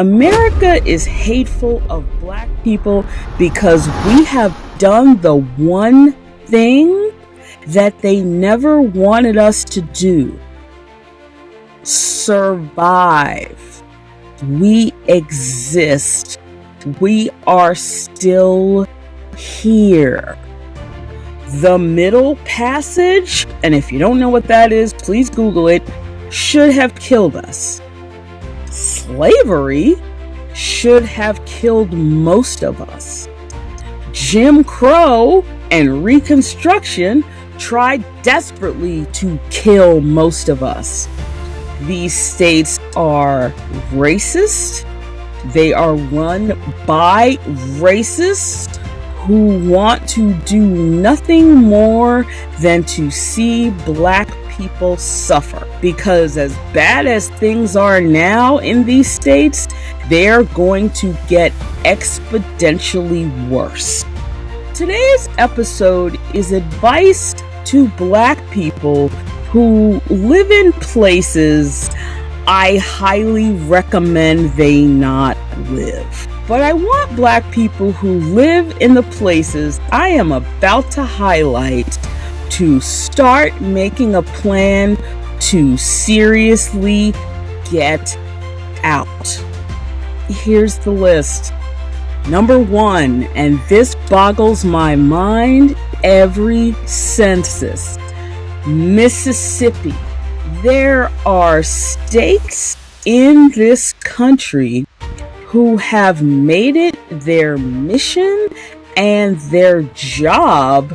America is hateful of black people because we have done the one thing that they never wanted us to do: survive. We exist. We are still here. The Middle Passage, and if you don't know what that is, please Google it, should have killed us. Slavery should have killed most of us. Jim Crow and Reconstruction tried desperately to kill most of us. These states are racist. They are run by racists who want to do nothing more than to see black people suffer. Because as bad as things are now in these states, they're going to get exponentially worse. Today's episode is advice to black people who live in places I highly recommend they not live. But I want black people who live in the places I am about to highlight to start making a plan to seriously get out. Here's the list. Number 1, and this boggles my mind every census: Mississippi. There are states in this country who have made it their mission and their job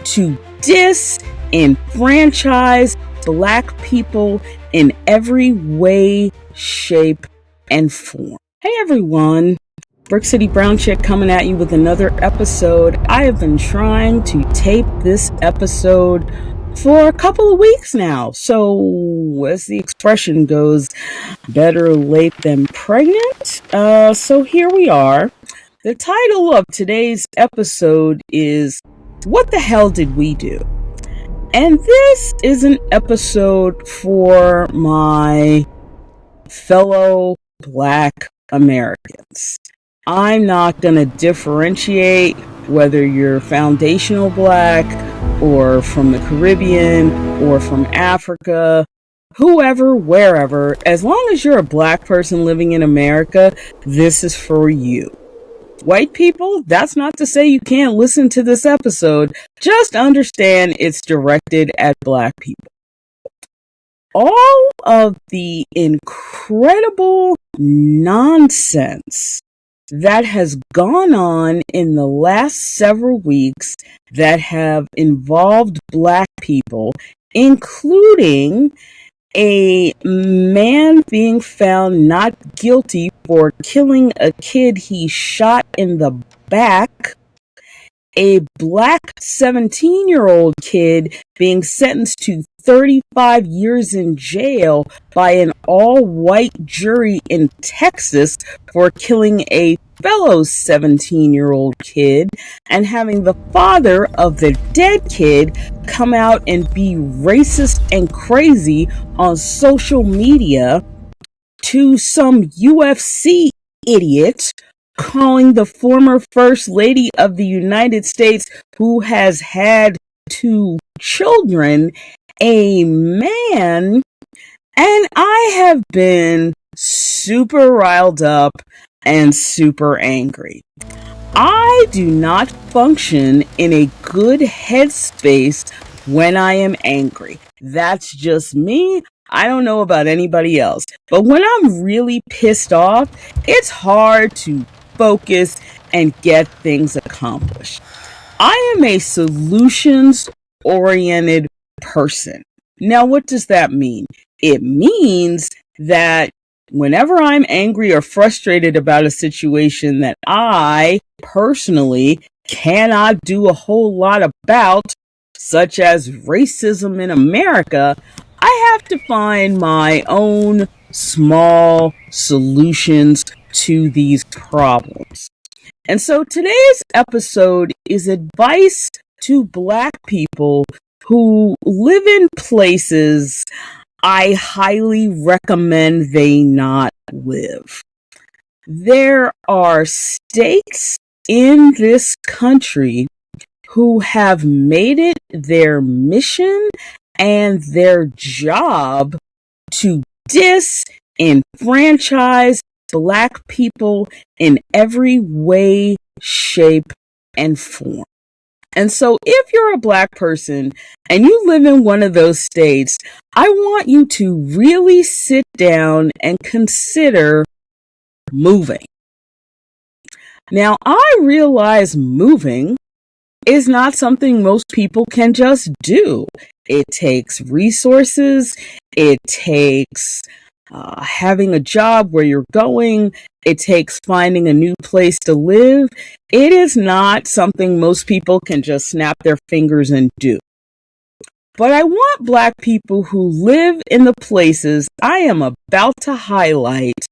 to disenfranchise black people in every way, shape, and form. Hey everyone, Brick City Brown Chick coming at you with another episode. I have been trying to tape this episode for a couple of weeks now. So, as the expression goes, better late than pregnant. So here we are. The title of today's episode is What the Hell Did We Do? And this is an episode for my fellow black Americans. I'm not going to differentiate whether you're foundational black or from the Caribbean or from Africa, whoever, wherever. As long as you're a black person living in America, this is for you. White people, that's not to say you can't listen to this episode. Just understand it's directed at black people. All of the incredible nonsense that has gone on in the last several weeks that have involved black people, including a man being found not guilty for killing a kid he shot in the back, a black 17-year-old kid being sentenced to 35 years in jail by an all-white jury in Texas for killing a fellow 17-year-old kid, and having the father of the dead kid come out and be racist and crazy on social media, to some UFC idiot calling the former First Lady of the United States, who has had 2 children, a man. And I have been super riled up and super angry. I do not function in a good headspace when I am angry. That's just me. I don't know about anybody else. But when I'm really pissed off, it's hard to focus and get things accomplished. I am a solutions-oriented person. Now, what does that mean? It means that whenever I'm angry or frustrated about a situation that I personally cannot do a whole lot about, such as racism in America, I have to find my own small solutions to these problems. And so today's episode is advice to black people who live in places I highly recommend they not live. There are states in this country who have made it their mission and their job to disenfranchise Black people in every way, shape, and form. And so if you're a Black person and you live in one of those states, I want you to really sit down and consider moving. Now, I realize moving is not something most people can just do. It takes resources. It takes having a job where you're going. It takes finding a new place to live. It is not something most people can just snap their fingers and do. But I want Black people who live in the places I am about to highlight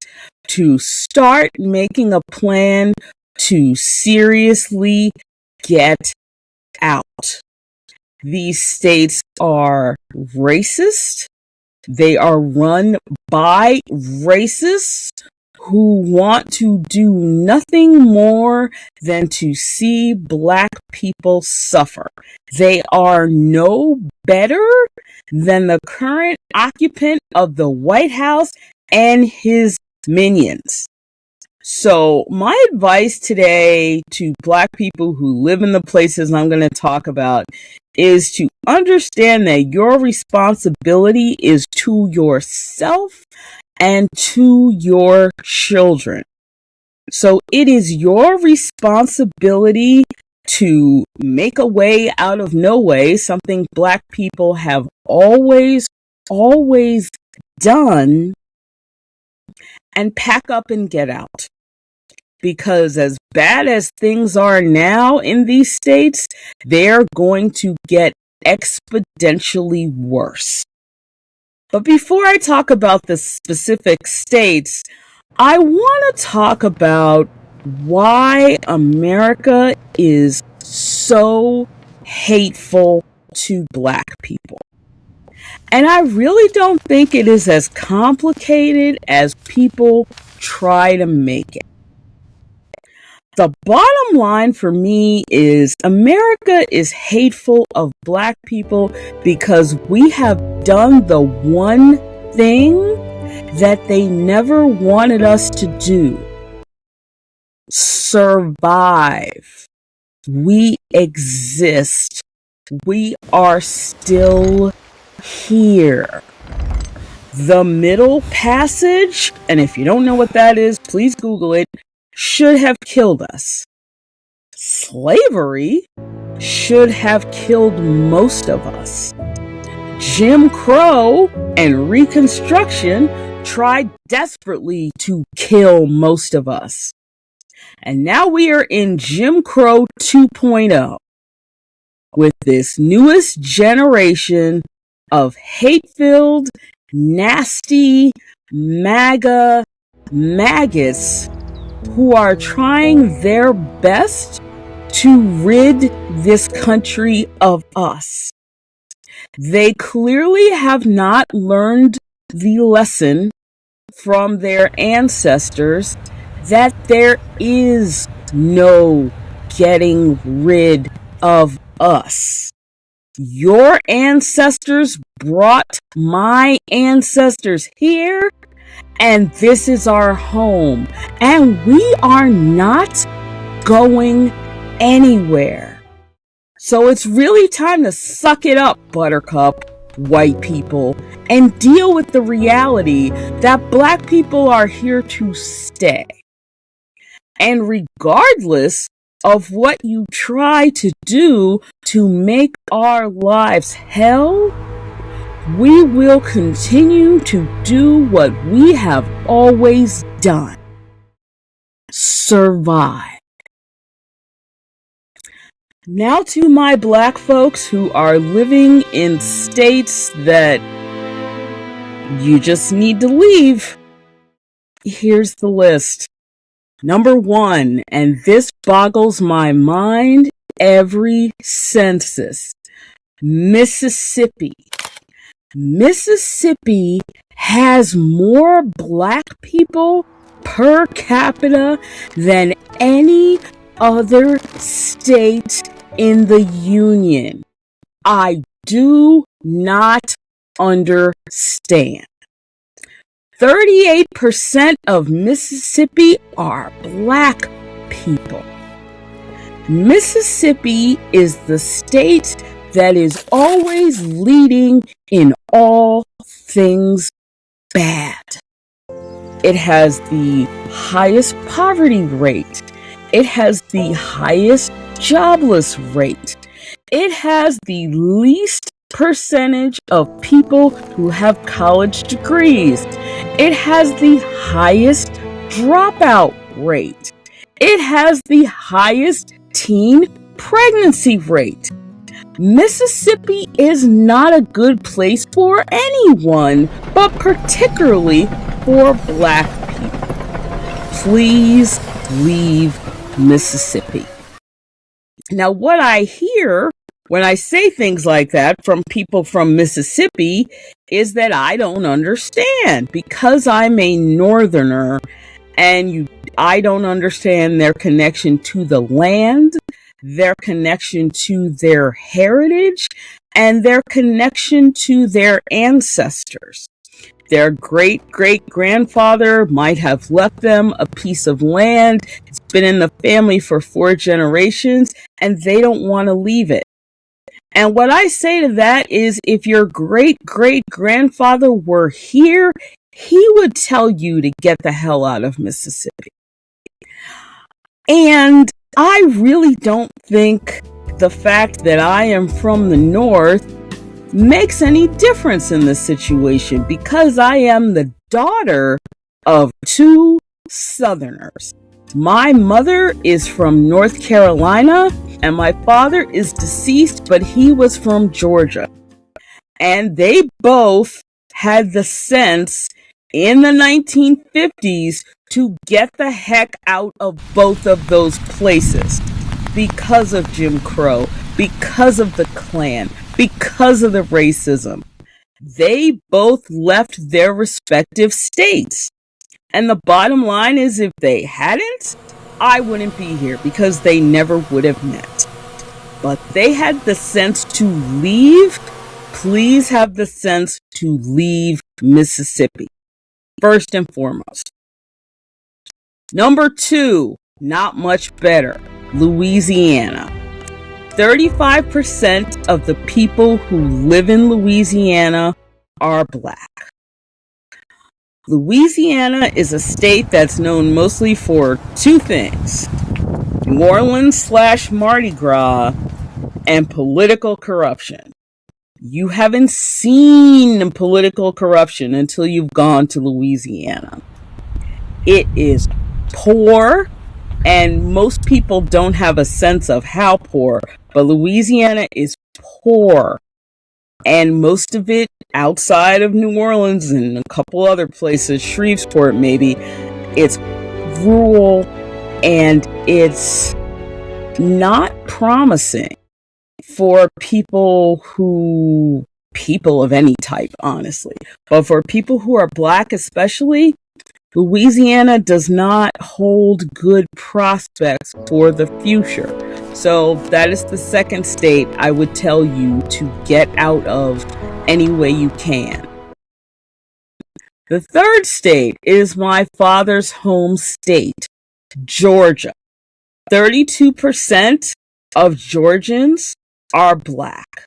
to start making a plan to seriously get out. These states are racist. They are run by racists who want to do nothing more than to see Black people suffer. They are no better than the current occupant of the White House and his minions. So my advice today to Black people who live in the places I'm going to talk about is to understand that your responsibility is to yourself and to your children. So it is your responsibility to make a way out of no way, something Black people have always done, and pack up and get out. Because as bad as things are now in these states, they're going to get exponentially worse. But before I talk about the specific states, I want to talk about why America is so hateful to Black people. And I really don't think it is as complicated as people try to make it. The bottom line for me is America is hateful of Black people because we have done the one thing that they never wanted us to do. Survive. We exist. We are still here. The Middle Passage, and if you don't know what that is, please Google it, should have killed us. Slavery should have killed most of us. Jim Crow and Reconstruction tried desperately to kill most of us. And now we are in Jim Crow 2.0 with this newest generation of hate-filled, nasty, MAGA maggots who are trying their best to rid this country of us. They clearly have not learned the lesson from their ancestors that there is no getting rid of us. Your ancestors brought my ancestors here, and this is our home, and we are not going anywhere. So it's really time to suck it up, Buttercup, white people, and deal with the reality that Black people are here to stay. And regardless of what you try to do to make our lives hell, we will continue to do what we have always done. Survive. Now to my Black folks who are living in states that you just need to leave. Here's the list. Number 1, and this boggles my mind every census, Mississippi. Mississippi has more Black people per capita than any other state in the Union. I do not understand. 38% of Mississippi are black people. Mississippi is the state that is always leading in all things bad. It has the highest poverty rate. It has the highest jobless rate. It has the least percentage of people who have college degrees. It has the highest dropout rate. It has the highest teen pregnancy rate. Mississippi is not a good place for anyone, but particularly for black people. Please leave Mississippi. Now, what I hear when I say things like that from people from Mississippi is that I don't understand because I'm a northerner and I don't understand their connection to the land, their connection to their heritage, and their connection to their ancestors. Their great-great-grandfather might have left them a piece of land. It's been in the family for 4 generations, and they don't want to leave it. And what I say to that is, if your great-great-grandfather were here, he would tell you to get the hell out of Mississippi. And I really don't think the fact that I am from the North makes any difference in this situation because I am the daughter of 2 Southerners. My mother is from North Carolina and my father is deceased, but he was from Georgia. And they both had the sense in the 1950s to get the heck out of both of those places because of Jim Crow, because of the Klan, because of the racism. They both left their respective states. And the bottom line is, if they hadn't, I wouldn't be here because they never would have met. But they had the sense to leave. Please have the sense to leave Mississippi, first and foremost. Number 2, not much better, Louisiana. 35% of the people who live in Louisiana are black. Louisiana is a state that's known mostly for 2 things: New Orleans / Mardi Gras and political corruption. You haven't seen political corruption until you've gone to Louisiana. It is poor, and most people don't have a sense of how poor, but Louisiana is poor. And most of it outside of New Orleans and a couple other places, Shreveport maybe, it's rural and it's not promising for people of any type, honestly. But for people who are black especially, Louisiana does not hold good prospects for the future. So that is the second state I would tell you to get out of any way you can. The third state is my father's home state, Georgia. 32% of Georgians are black.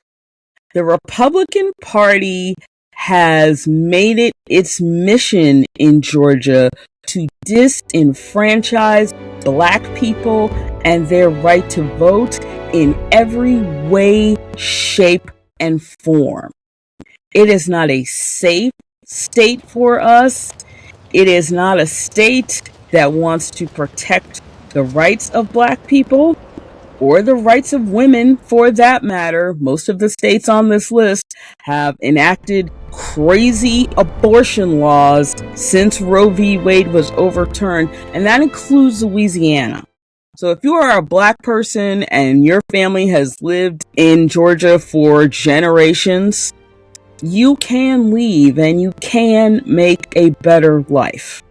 The Republican Party has made it its mission in Georgia to disenfranchise black people and their right to vote in every way, shape, and form. It is not a safe state for us. It is not a state that wants to protect the rights of black people or the rights of women for that matter. Most of the states on this list have enacted crazy abortion laws since Roe v. Wade was overturned, and that includes Louisiana. So if you are a black person and your family has lived in Georgia for generations, you can leave and you can make a better life.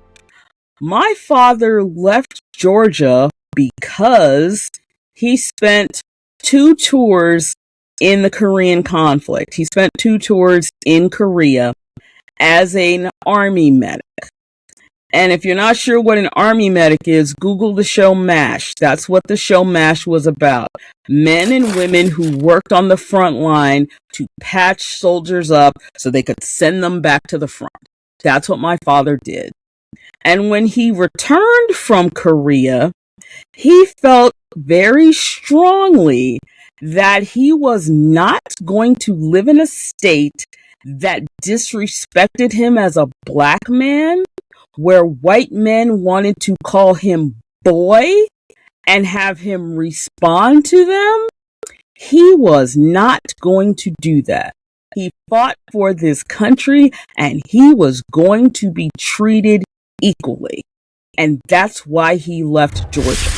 My father left Georgia because he spent 2 tours in the Korean conflict. He spent 2 tours in Korea as an army medic. And if you're not sure what an army medic is, Google the show MASH. That's what the show MASH was about. Men and women who worked on the front line to patch soldiers up so they could send them back to the front. That's what my father did. And when he returned from Korea, he felt very strongly that he was not going to live in a state that disrespected him as a black man, where white men wanted to call him boy and have him respond to them. He was not going to do that. He fought for this country and he was going to be treated equally. And that's why he left Georgia.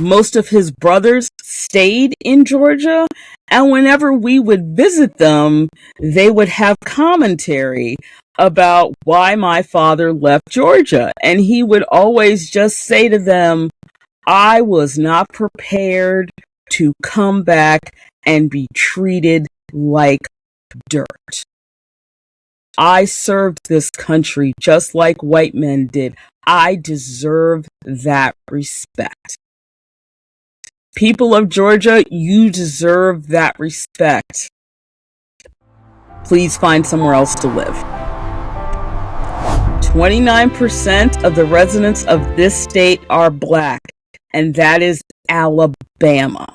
Most of his brothers stayed in Georgia, and whenever we would visit them, they would have commentary about why my father left Georgia. And he would always just say to them, I was not prepared to come back and be treated like dirt. I served this country just like white men did. I deserve that respect. People of Georgia, you deserve that respect. Please find somewhere else to live. 29% of the residents of this state are black, and that is Alabama.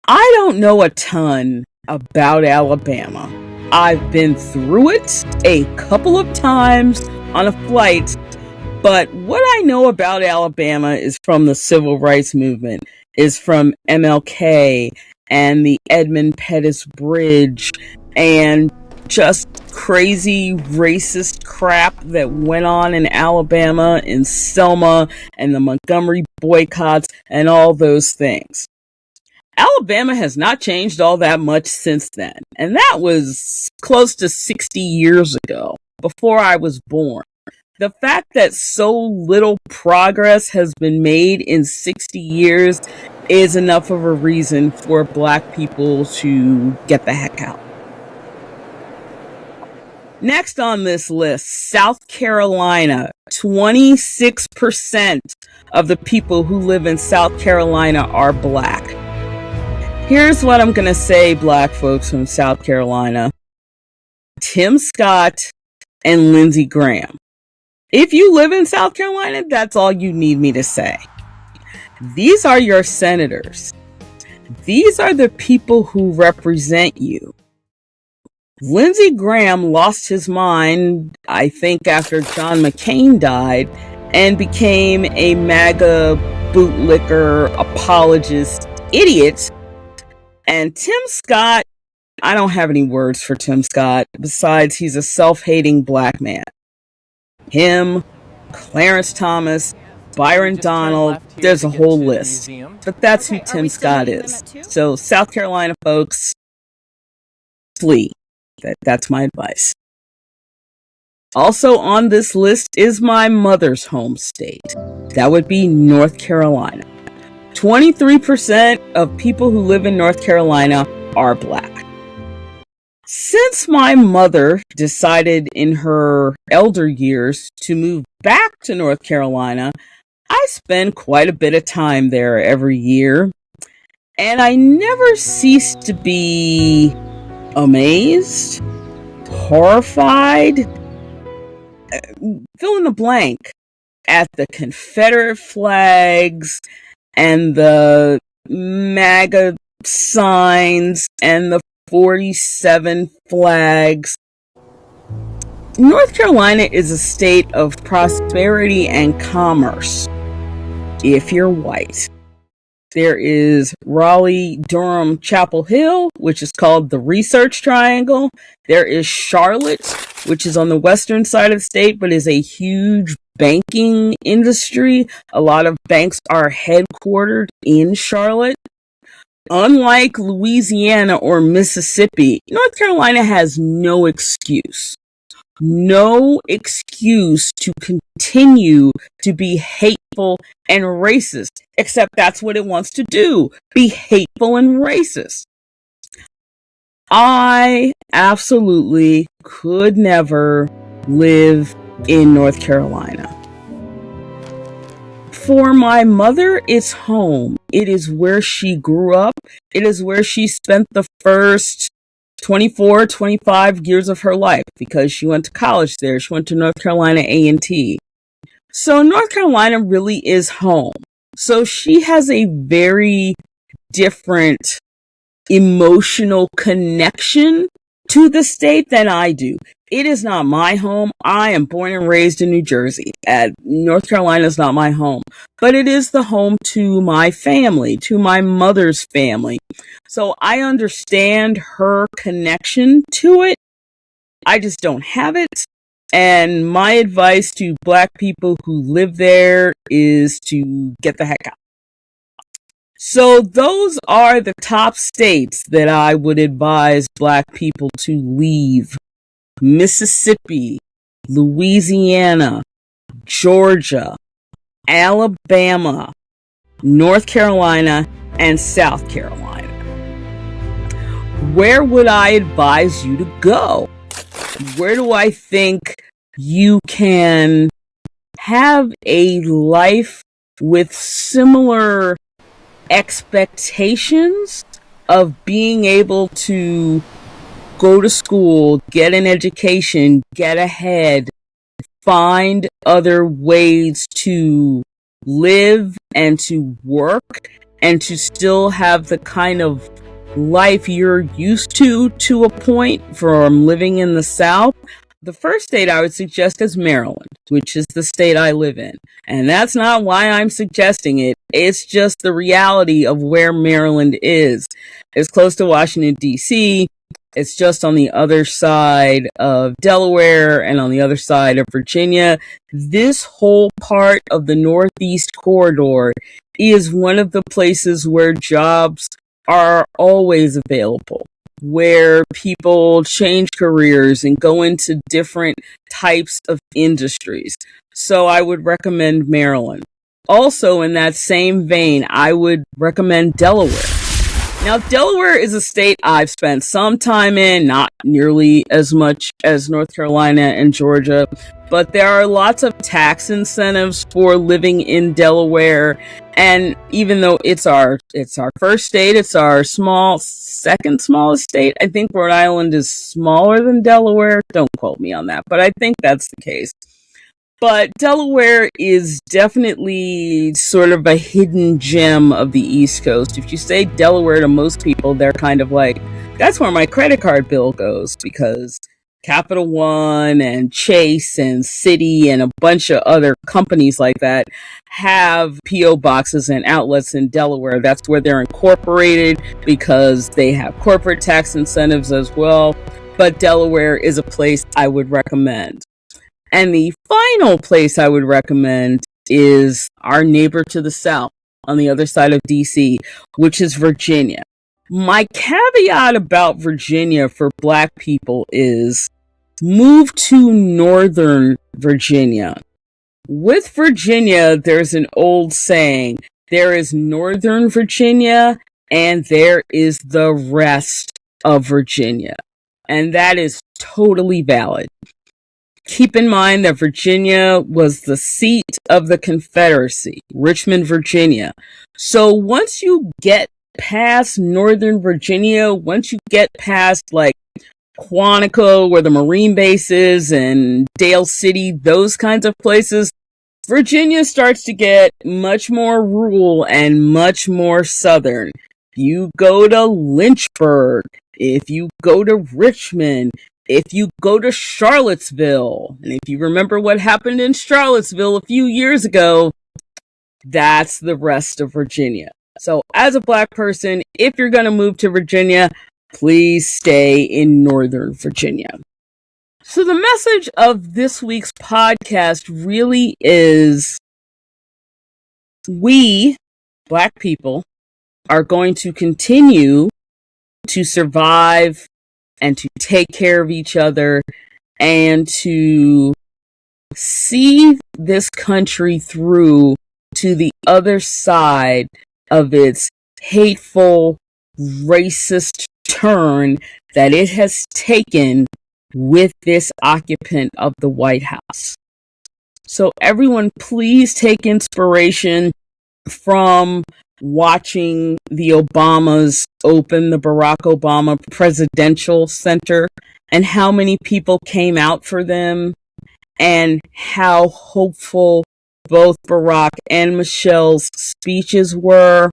I don't know a ton about Alabama. I've been through it a couple of times on a flight, but what I know about Alabama is from the Civil Rights Movement, is from MLK and the Edmund Pettus Bridge and just crazy racist crap that went on in Alabama, in Selma, and the Montgomery boycotts and all those things. Alabama has not changed all that much since then, and that was close to 60 years ago, before I was born. The fact that so little progress has been made in 60 years is enough of a reason for black people to get the heck out. Next on this list, South Carolina. 26% of the people who live in South Carolina are black. Here's what I'm going to say, black folks from South Carolina. Tim Scott and Lindsey Graham. If you live in South Carolina, that's all you need me to say. These are your senators. These are the people who represent you. Lindsey Graham lost his mind, I think, after John McCain died and became a MAGA bootlicker apologist idiot. And Tim Scott, I don't have any words for Tim Scott, besides he's a self-hating black man. Him, Clarence Thomas, Byron Donald, there's a whole list. But that's who Tim Scott is. So, South Carolina folks, flee. That's my advice. Also on this list is my mother's home state. That would be North Carolina. 23% of people who live in North Carolina are black. Since my mother decided in her elder years to move back to North Carolina, I spend quite a bit of time there every year, and I never cease to be amazed, horrified, fill in the blank, at the Confederate flags and the MAGA signs and the 47 flags. North Carolina is a state of prosperity and commerce if you're white. There is Raleigh, Durham, Chapel Hill, which is called the Research Triangle. There is Charlotte, which is on the western side of the state, but is a huge banking industry. A lot of banks are headquartered in Charlotte. Unlike Louisiana or Mississippi, North Carolina has no excuse. no excuse to continue to be hateful and racist, except that's what it wants to do, be hateful and racist. I absolutely could never live in North Carolina. For my mother, it's home. It is where she grew up. It is where she spent the first 24, 25 years of her life because she went to college there. She went to North Carolina A&T. So North Carolina really is home. So she has a very different emotional connection to the state than I do. It is not my home. I am born and raised in New Jersey. North Carolina is not my home, but it is the home to my family, to my mother's family. So I understand her connection to it. I just don't have it. And my advice to Black people who live there is to get the heck out. So those are the top states that I would advise Black people to leave. Mississippi, Louisiana, Georgia, Alabama, North Carolina, and South Carolina. Where would I advise you to go? Where do I think you can have a life with similar expectations of being able to go to school, get an education, get ahead, find other ways to live and to work and to still have the kind of life you're used to a point from living in the South? The first state I would suggest is Maryland, which is the state I live in. And that's not why I'm suggesting it. It's just the reality of where Maryland is. It's close to Washington, D.C. It's just on the other side of Delaware and on the other side of Virginia. This whole part of the Northeast corridor is one of the places where jobs are always available, where people change careers and go into different types of industries. So I would recommend Maryland. Also, in that same vein, I would recommend Delaware. Now, Delaware is a state I've spent some time in, not nearly as much as North Carolina and Georgia, but there are lots of tax incentives for living in Delaware. And even though it's our first state, it's our second smallest state. I think Rhode Island is smaller than Delaware. Don't quote me on that, but I think that's the case. But Delaware is definitely sort of a hidden gem of the East Coast. If you say Delaware to most people, they're kind of like, that's where my credit card bill goes, because Capital One and Chase and Citi and a bunch of other companies like that have P.O. boxes and outlets in Delaware. That's where they're incorporated because they have corporate tax incentives as well. But Delaware is a place I would recommend. And the final place I would recommend is our neighbor to the south on the other side of DC, which is Virginia. My caveat about Virginia for Black people is move to Northern Virginia. With Virginia, there's an old saying, there is Northern Virginia and there is the rest of Virginia. And that is totally valid. Keep in mind that Virginia was the seat of the Confederacy, Richmond, Virginia. So once you get past Northern Virginia, once you get past like Quantico, where the Marine base is, and Dale City, those kinds of places, Virginia starts to get much more rural and much more southern. You go to Lynchburg, if you go to Richmond, if you go to Charlottesville, and if you remember what happened in Charlottesville a few years ago, that's the rest of Virginia. So as a Black person, if you're going to move to Virginia, please stay in Northern Virginia. So the message of this week's podcast really is we, Black people, are going to continue to survive and to take care of each other and to see this country through to the other side of its hateful, racist turn that it has taken with this occupant of the White House. So everyone, please take inspiration from watching the Obamas open the Barack Obama Presidential Center and how many people came out for them and how hopeful both Barack and Michelle's speeches were.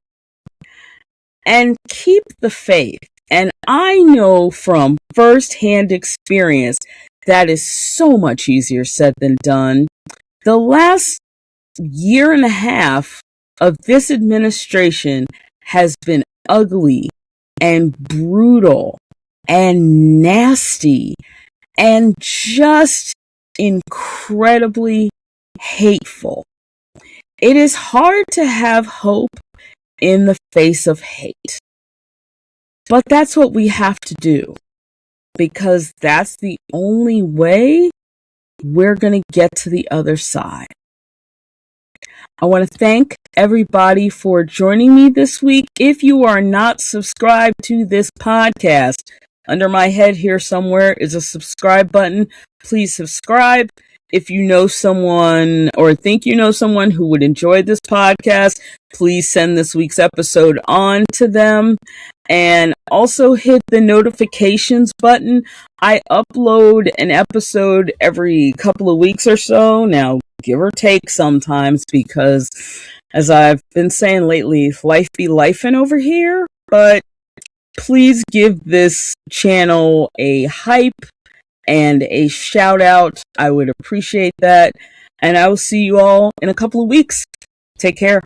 And keep the faith. And I know from firsthand experience that is so much easier said than done. The last year and a half of this administration has been ugly and brutal and nasty and just incredibly hateful. It is hard to have hope in the face of hate. But that's what we have to do, because that's the only way we're going to get to the other side. I want to thank everybody for joining me this week. If you are not subscribed to this podcast, under my head here somewhere is a subscribe button. Please subscribe. If you know someone or think you know someone who would enjoy this podcast, please send this week's episode on to them. And also hit the notifications button. I upload an episode every couple of weeks or so. Now, give or take sometimes, because as I've been saying lately, life be lifing over here. But please give this channel a hype and a shout out. I would appreciate that. And I will see you all in a couple of weeks. Take care.